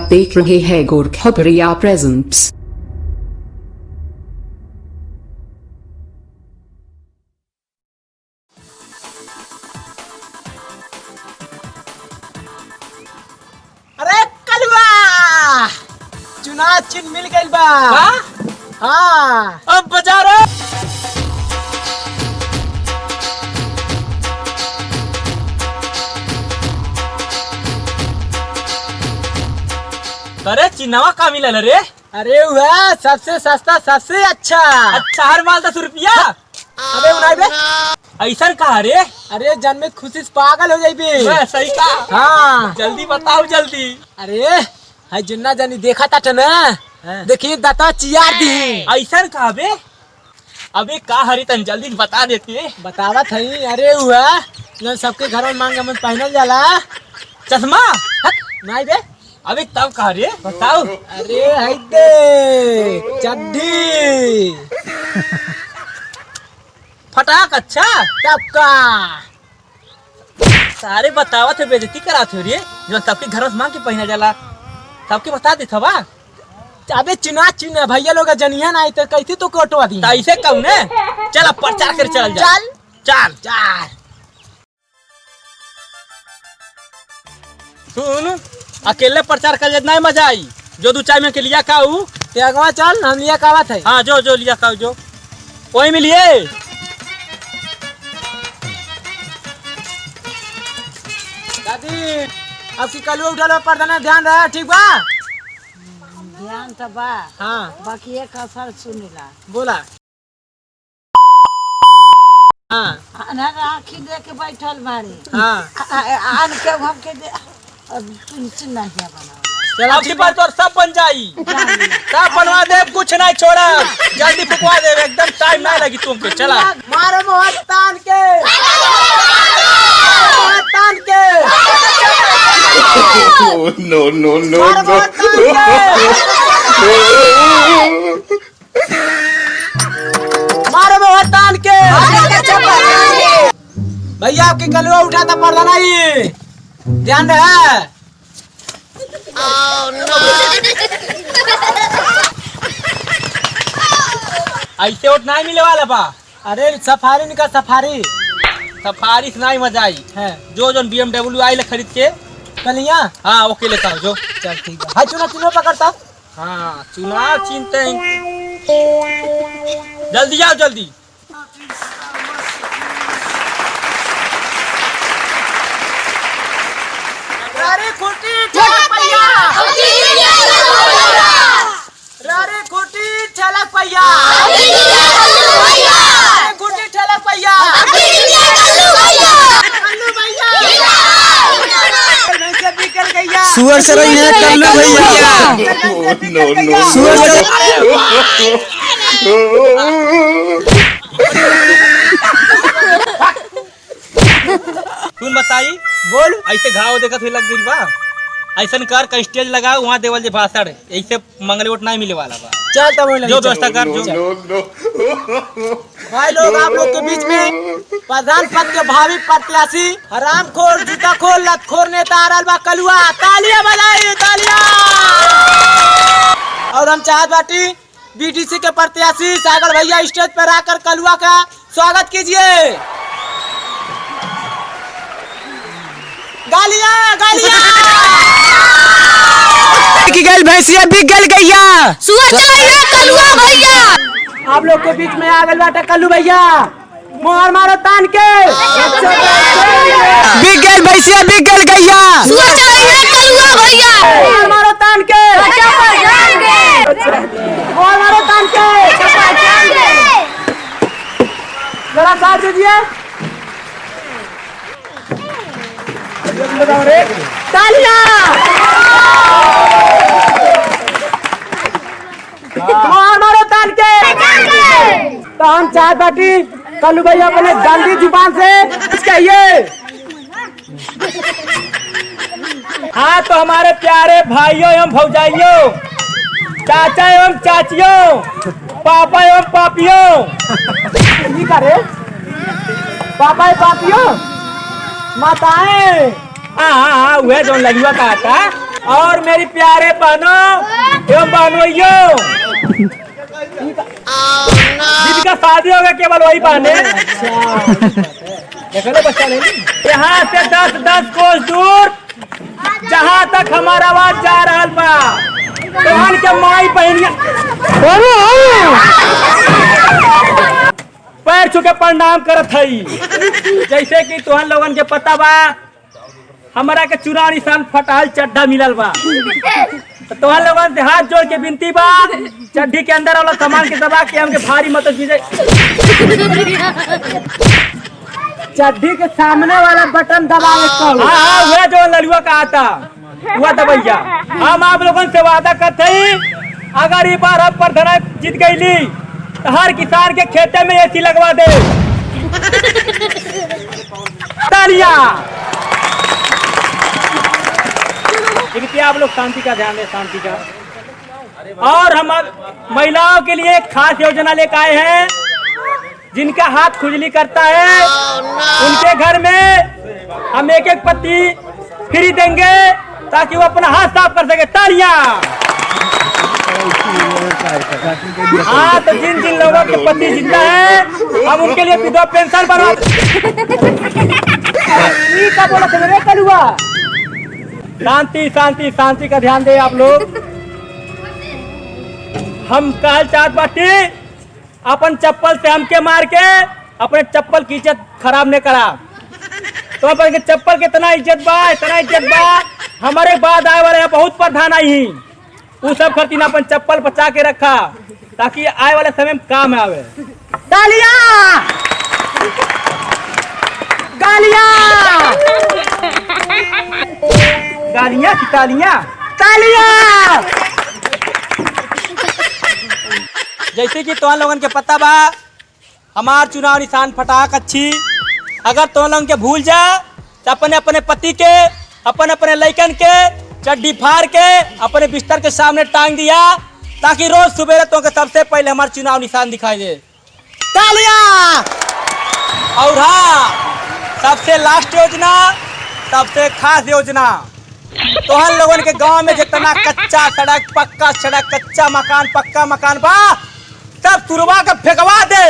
देख रहे हैं गोरखपुरिया प्रेजेंट्स। अरे कलवा चुनाव चिन्ह मिल गइल बा। हाँ अब बजा रे। अरे चिन्हवा का मिलल रे? अरे वह सबसे सस्ता सबसे अच्छा। अच्छा हर माल 10 रुपया। अबे उनाई बे ऐसा कहा रे? अरे जन्मित खुशी से पागल हो जाइबे। मैं सही कहा। हाँ जल्दी बताओ जल्दी। अरे हाय जुन्ना जानी देखा था ना, देखिए दाता चियार दी। ऐसा कहा बे? अबे का हरी तन जल्दी बता देती। बतावा थई। अरे हुआ जो सबके घर में मांग में पहनल जाला चश्मा। नहीं बे। अबे तब कहा रे? बताओ। अरे हाय दे चड्डी फटाक। अच्छा तब का सारे बतावा थे, बेइज्जती कराते हो रे। जो सबके घर में मांग के पहना जाला सबके बता दे थवा। अबे चुना चुना भैया लोग जनिया ना तो कैसे तो कटवा दी। ऐसे कहूँ ने। चल अब प्रचार कर चल जा। चल चल चल सुन, अकेले प्रचार कर नहीं मजा आई। जो दू चाय में के लिया काऊ ते अगवा चल हम लिया का बात है। हाँ जो जो लिया काऊ जो वही में लिए। दादी अब की कलवा उठा लो पर्दा ना ध्यान रहा ठीक बा। ध्यान तो बा। हाँ बाकी एक असर सुनिला। बोला। हाँ अनहर आँखी दे के बैठल बाड़ी। हाँ आन के हमके दे पेंशन नहीं बनाओ। चल अब की बार तो सब बन जाई। सब बनवा दे, कुछ नहीं छोड़ा। जल्दी फुकवा दे, एकदम टाइम नहीं लगी तुमको। चला मारो मोहन तान के तान के no, no, no, मारो no. मोहन तान के भैया आपकी कलवा उठाता पर्दा नहीं ध्यान रहा। ऐसे वोट नहीं मिले वाला बा। अरे सफारी निकल सफारी सफारी से नहीं मजा आई है। जो जो BMW आई ले खरीद के कलिया हाँ वो के लेता हूँ जो। चल ठीक है। हाय चुना चुनो पकड़ता। हाँ चुनाव चिनते हैं। जल्दी आओ जल्दी। रारे खुटी ठलक पहिया रारे खुटी ठलक पहिया रारे खुटी ठलक पहिया कल्लू भैया भैंसे बिकल गैया। सुअर से रही है कल्लू भैया। no, no, सुअर से सुन बताई बोल। ऐसे घाव देखत हुई लग गई बा। ऐसा कर का स्टेज लगाओ वहाँ देवल जे भाषण। ऐसे मंगल वोट नहीं मिले वाला बा। चल तब जो व्यवस्था कर जो। no, no. भाई लोग आप लोग के बीच में प्रधान पद के भावी प्रत्याशी हरामखोर जूताखोर लतखोर नेता आरल बा कलुआ। तालियां बजाइए तालियां। और हम चाहत बाटी BDC के प्रत्याशी सागर भैया स्टेज पर आकर कलुआ का स्वागत कीजिए। गालियां गालियां। की गल भैंसिया बिक गल गैया। आप लोग के बीच में आ गल बाटा कल्लू भैया। मोहर मारो तान के बिक गल भैंसिया बिक गल गैया। मोहर मारो तान के मोहर मारो तान के जरा साथ दीजिए। तालियां। मोहर मारो तान के। तो हम चाहत बाटी कल्लू भैया अपने गंदी जुबान से कुछ कहिए। हाँ तो हमारे प्यारे भाइयों एवं भौजाइयों, चाचा एवं चाचियों, पापा एवं पापियों। करे पापा पापियों माताएं। हाँ हाँ हाँ वह जो लड़ुआ का आता। और मेरी प्यारे बहनों एवं बहनोइयों, जिनका शादी होगा केवल वही बहने। देखो लो बच्चा नहीं, यहाँ से 10-10 कोस दूर जहाँ तक हमारा आवाज जा रहा बा, तोहन के माई बहनिया पैर छुके प्रणाम करत हई। जैसे कि तोहन लोगन के पता बा हमारा के चुनाव निशान फटाल चड्ढा मिलल बा, तो तोहन लोगन से हाथ जोड़ के विनती बा, चड्ढी के अंदर वाला सामान के दबा के हमके भारी मत दीजिए। चड्ढी के सामने वाला बटन दबावे को। हाँ वह जो ललुआ का आता हुआ दबैया। हम आप लोगों से वादा करते हैं, अगर ये बार अब प्रधान जीत गईली तो हर किसान के खेते में एसी लगवा दे। तालियां। देखिए आप लोग शांति का ध्यान दें, शांति का। और हम महिलाओं के लिए एक खास योजना लेकर आए हैं, जिनका हाथ खुजली करता है उनके घर में हम एक पत्ती फ्री देंगे ताकि वो अपना हाथ साफ कर सके। तालियां। हाँ तो जिन जिन लोगों के पति जिंदा है हम उनके लिए विधवा पेंशन बनवा। शांति शांति शांति का ध्यान दे आप लोग। हम कहल चाहत बाटी अपन चप्पल से हमके मार के अपने चप्पल की इज्जत खराब नहीं करा। तो अपन के चप्पल के इतना इज्जत बा, इतना इज्जत बा, हमारे बाद आए वाले बहुत प्रधान आई ही वो सब खर्ची अपन चप्पल बचा के रखा ताकि आए वाले समय में काम आवे। तालियां। गालियां। गालियां की तालियां। तालियां। जैसे कि तुम लोगन के पता बा हमार चुनाव निशान फटाक अच्छी। अगर तुम लोगन के भूल जा तो अपने अपने पति के अपने अपने लइकन के चड्डी फाड़ के अपने बिस्तर के सामने टांग दिया ताकि रोज सुबह तो के सबसे पहले हमारा चुनाव निशान दिखाई दे। तालियां। और हाँ सबसे लास्ट योजना, सबसे खास योजना, तो हम लोगन के गांव में जितना कच्चा सड़क, पक्का सड़क, कच्चा मकान, पक्का मकान बा सब तुरवा के फेंकवा दे।